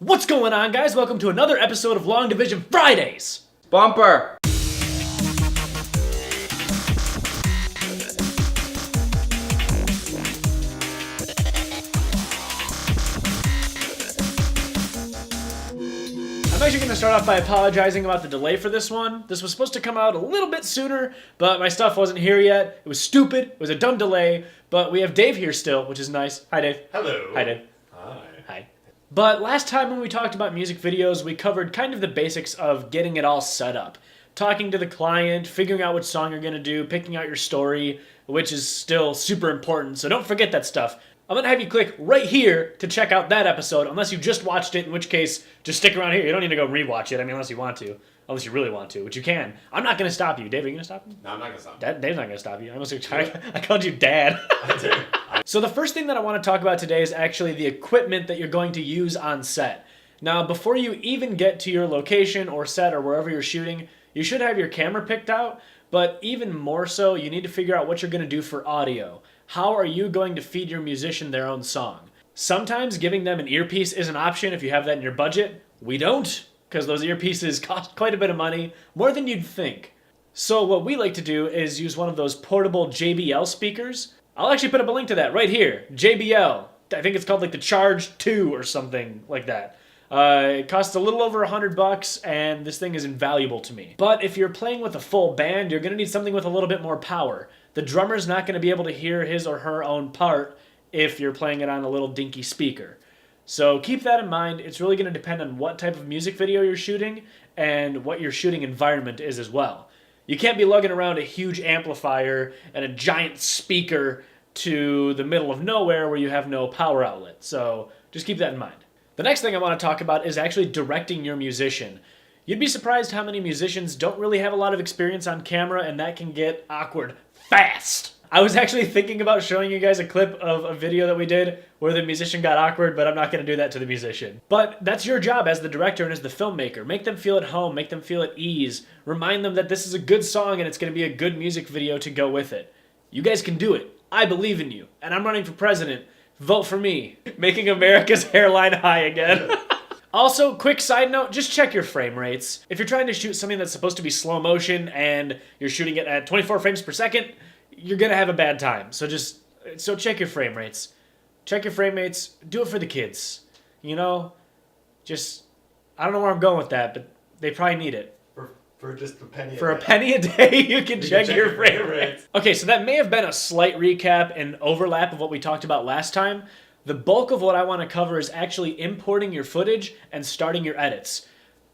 What's going on, guys? Welcome to another episode of Long Division Fridays! Bumper! I'm actually going to start off by apologizing about the delay for this one. This was supposed to come out a little bit sooner, but my stuff wasn't here yet. It was stupid. It was a dumb delay, but we have Dave here still, which is nice. Hi, Dave. Hello. Hi, Dave. Hi. Hi. But last time when we talked about music videos, we covered kind of the basics of getting it all set up. Talking to the client, figuring out which song you're going to do, picking out your story, which is still super important, so don't forget that stuff. I'm going to have you click right here to check out that episode, unless you just watched it, in which case, just stick around here. You don't need to go rewatch it, unless you want to. Unless you really want to, which you can. I'm not going to stop you. Dave, are you going to stop me? No, I'm not going to stop. Dave's not going to stop you. I called you Dad. I did. So the first thing that I want to talk about today is actually the equipment that you're going to use on set. Now, before you even get to your location or set or wherever you're shooting, you should have your camera picked out, but even more so, you need to figure out what you're going to do for audio. How are you going to feed your musician their own song? Sometimes giving them an earpiece is an option if you have that in your budget. We don't, because those earpieces cost quite a bit of money, more than you'd think. So what we like to do is use one of those portable JBL speakers. I'll actually put up a link to that right here. JBL. I think it's called like the Charge 2 or something like that. It costs a little over $100, and this thing is invaluable to me. But if you're playing with a full band, you're going to need something with a little bit more power. The drummer's not going to be able to hear his or her own part if you're playing it on a little dinky speaker. So keep that in mind. It's really going to depend on what type of music video you're shooting and what your shooting environment is as well. You can't be lugging around a huge amplifier and a giant speaker to the middle of nowhere where you have no power outlet. So just keep that in mind. The next thing I want to talk about is actually directing your musician. You'd be surprised how many musicians don't really have a lot of experience on camera, and that can get awkward fast. I was actually thinking about showing you guys a clip of a video that we did where the musician got awkward, but I'm not going to do that to the musician. But that's your job as the director and as the filmmaker. Make them feel at home, make them feel at ease, remind them that this is a good song and it's going to be a good music video to go with it. You guys can do it. I believe in you, and I'm running for president. Vote for me. Making America's hairline high again. Also, quick side note, just check your frame rates. If you're trying to shoot something that's supposed to be slow motion and you're shooting it at 24 frames per second, you're gonna have a bad time. So check your frame rates. Check your frame rates. Do it for the kids. You know, I don't know where I'm going with that, but they probably need it. For just a penny. For a penny a day, you can check your frame rates. Okay, so that may have been a slight recap and overlap of what we talked about last time. The bulk of what I want to cover is actually importing your footage and starting your edits.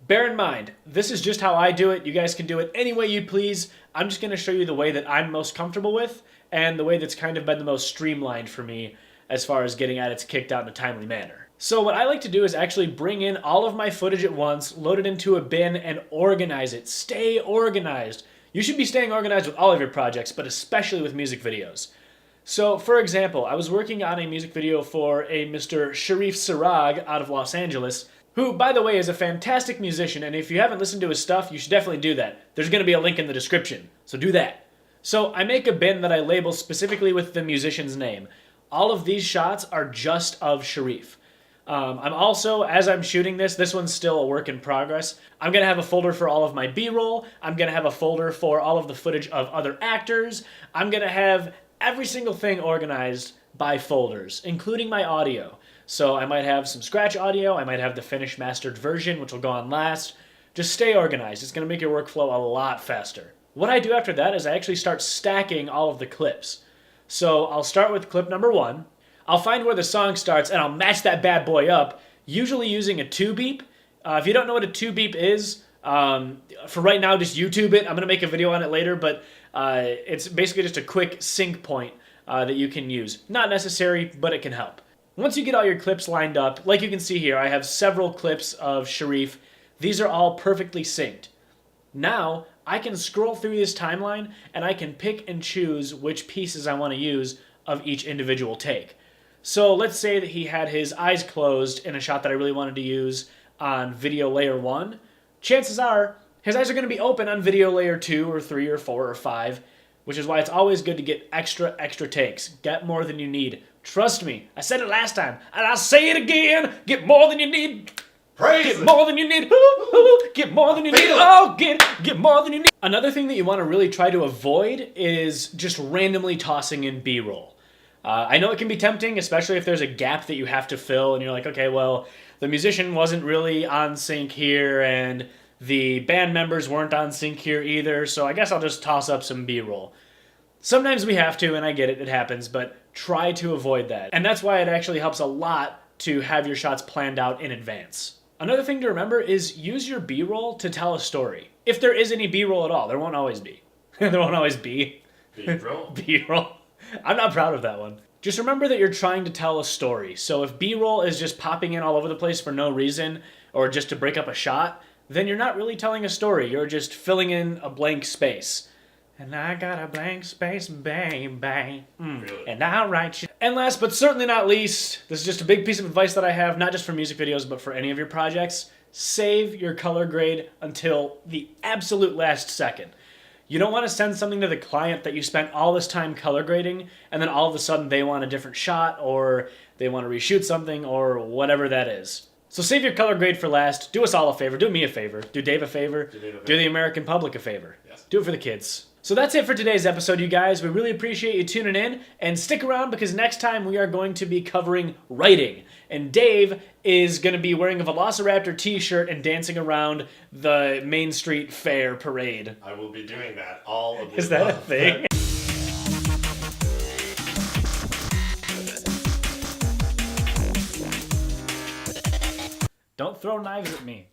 Bear in mind, this is just how I do it. You guys can do it any way you please. I'm just going to show you the way that I'm most comfortable with and the way that's kind of been the most streamlined for me as far as getting edits kicked out in a timely manner. So what I like to do is actually bring in all of my footage at once, load it into a bin, and organize it. Stay organized. You should be staying organized with all of your projects, but especially with music videos. So, for example, I was working on a music video for a Mr. Sharif Sarag out of Los Angeles, who, by the way, is a fantastic musician, and if you haven't listened to his stuff, you should definitely do that. There's going to be a link in the description, so do that. So I make a bin that I label specifically with the musician's name. All of these shots are just of Sharif. I'm also, as I'm shooting this one's still a work in progress. I'm going to have a folder for all of my B-roll. I'm going to have a folder for all of the footage of other actors. I'm going to have every single thing organized by folders, including my audio. So I might have some scratch audio. I might have the finished mastered version, which will go on last. Just stay organized. It's going to make your workflow a lot faster. What I do after that is I actually start stacking all of the clips. So I'll start with clip number 1. I'll find where the song starts, and I'll match that bad boy up, usually using a 2-beep. If you don't know what a 2-beep is, for right now, just YouTube it. I'm going to make a video on it later, but it's basically just a quick sync point that you can use. Not necessary, but it can help. Once you get all your clips lined up, like you can see here, I have several clips of Sharif. These are all perfectly synced. Now, I can scroll through this timeline, and I can pick and choose which pieces I want to use of each individual take. So let's say that he had his eyes closed in a shot that I really wanted to use on video layer 1. Chances are his eyes are going to be open on video layer 2 or 3 or 4 or 5, which is why it's always good to get extra takes. Get more than you need. Trust me, I said it last time, and I'll say it again. Get more than you need. Get more than you need. Get more than you need. Oh, get more than you need. Another thing that you want to really try to avoid is just randomly tossing in B-roll. I know it can be tempting, especially if there's a gap that you have to fill and you're like, okay, well, the musician wasn't really on sync here and the band members weren't on sync here either, so I guess I'll just toss up some B-roll. Sometimes we have to, and I get it, it happens, but try to avoid that. And that's why it actually helps a lot to have your shots planned out in advance. Another thing to remember is use your B-roll to tell a story. If there is any B-roll at all, there won't always be. There won't always be. B-roll? B-roll. I'm not proud of that one. Just remember that you're trying to tell a story. So if B-roll is just popping in all over the place for no reason, or just to break up a shot, then you're not really telling a story. You're just filling in a blank space. And I got a blank space, bang, bang. Really? And I'll write you. And last but certainly not least, this is just a big piece of advice that I have, not just for music videos, but for any of your projects. Save your color grade until the absolute last second. You don't want to send something to the client that you spent all this time color grading, and then all of a sudden they want a different shot, or they want to reshoot something, or whatever that is. So save your color grade for last. Do us all a favor. Do me a favor. Do Dave a favor. Do the American public a favor. Yes. Do it for the kids. So that's it for today's episode, you guys. We really appreciate you tuning in, and stick around because next time we are going to be covering writing. And Dave is going to be wearing a Velociraptor t-shirt and dancing around the Main Street Fair parade. I will be doing that all of the Is that a thing? Don't throw knives at me.